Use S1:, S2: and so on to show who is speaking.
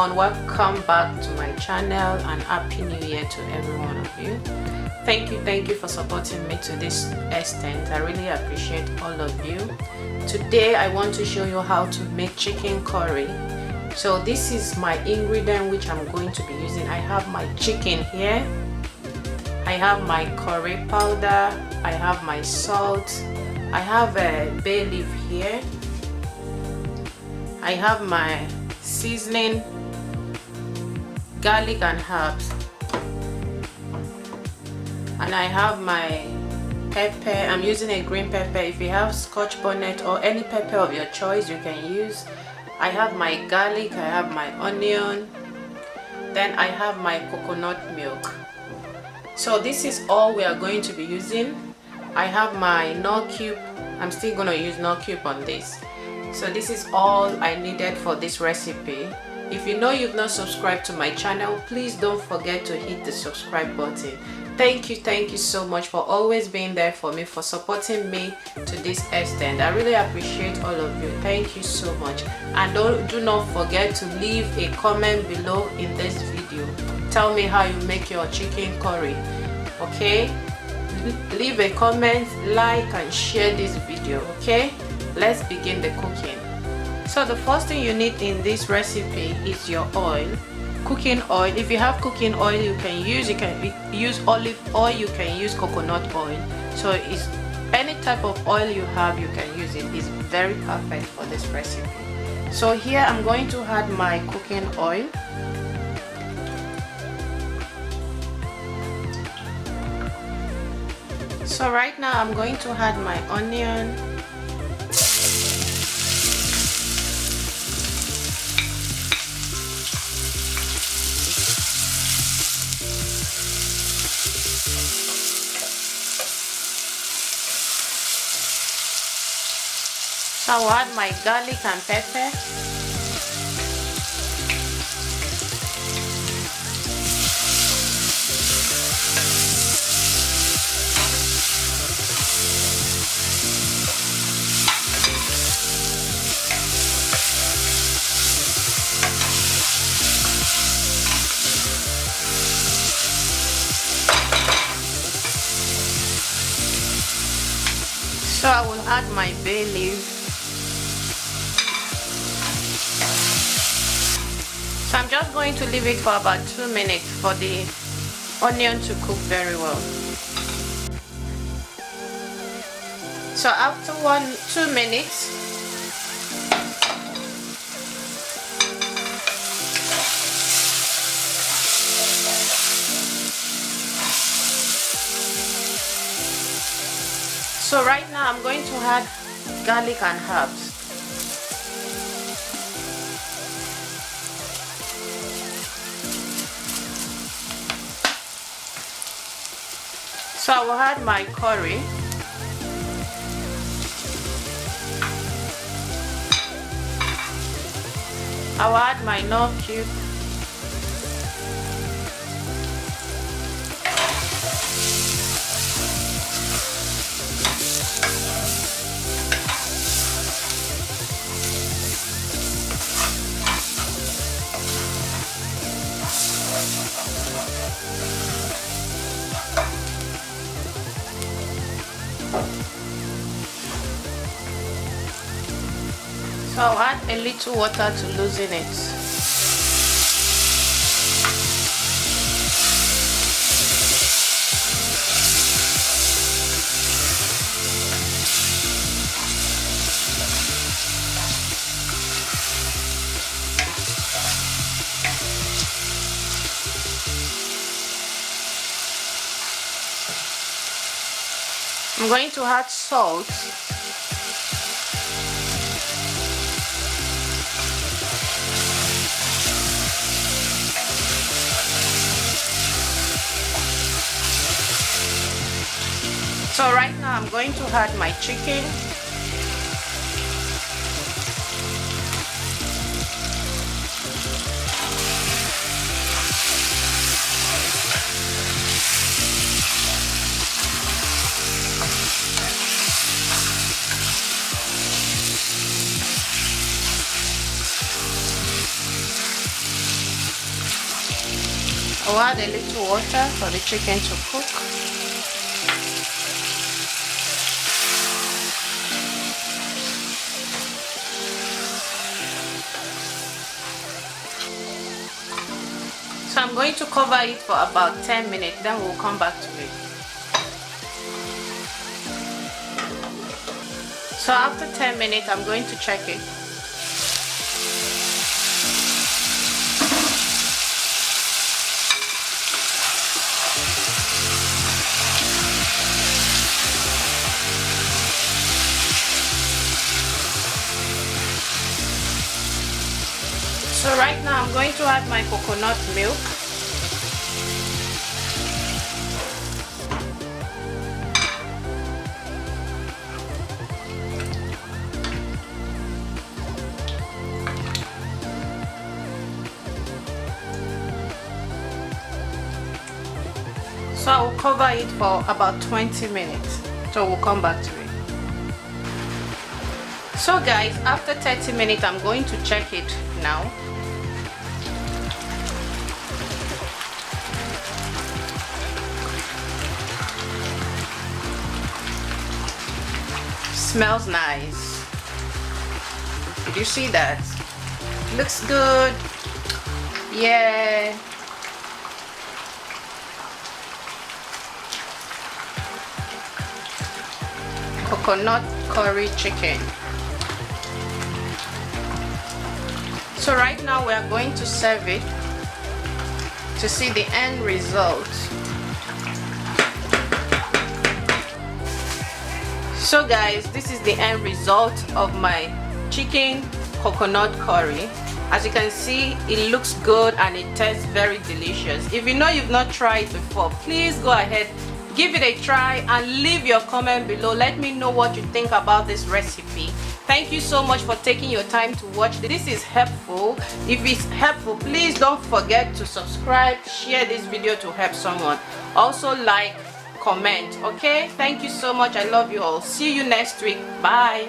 S1: everyone, welcome back to my channel and happy new year to every one of you. Thank you for supporting me to this extent. I really appreciate all of you. Today I want to show you how to make chicken curry. So this is my ingredient which I'm going to be using. I have my chicken here, I have my curry powder, I have my salt, I have a bay leaf here, I have my seasoning, garlic and herbs, and I have my pepper. I'm using a green pepper. If you have scotch bonnet or any pepper of your choice you can use. I have my garlic, I have my onion, then I have my coconut milk. So this is all we are going to be using. I have my nut cube. I'm still going to use nut cube on this. So this is all I needed for this recipe. If you know you've not subscribed to my channel, please don't forget to hit the subscribe button. Thank you so much for always being there for me, for supporting me to this extent. I really appreciate all of you. Thank you so much. And do not forget to leave a comment below in this video. Tell me how you make your chicken curry. Okay, leave a comment, like and share this video. Okay, let's begin the cooking. So the first thing you need in this recipe is your oil, cooking oil. If you have cooking oil you can use olive oil, you can use coconut oil. So it's any type of oil you have, you can use it. It's very perfect for this recipe. So here I'm going to add my cooking oil. So right now I'm going to add my onion, so I'll add my garlic and pepper. So I will add my bay leaf. So I'm just going to leave it for about 2 minutes for the onion to cook very well. So after 2 minutes, so right now I'm going to add garlic and herbs. So I will add my curry. I will add my nut cube. So I'll add a little water to loosen it. I'm going to add salt. So right now I'm going to add my chicken. I'll add a little water for the chicken to cook. So I'm going to cover it for about 10 minutes, then we'll come back to it. So after 10 minutes, I'm going to check it. So right now I'm going to add my coconut milk. So I will cover it for about 20 minutes. So we'll come back to it. So guys, after 30 minutes I'm going to check it now. Smells nice. Did you see that? Looks good. Yeah. Coconut curry chicken. So right now we are going to serve it to see the end result. So guys, this is the end result of my chicken coconut curry. As you can see, it looks good and it tastes very delicious. If you know you've not tried before, please go ahead, give it a try and leave your comment below. Let me know what you think about this recipe. Thank you so much for taking your time to watch. This is helpful. If it's helpful, please don't forget to subscribe, share this video to help someone. Also like, comment. Okay, thank you so much. I love you all. See you next week. Bye.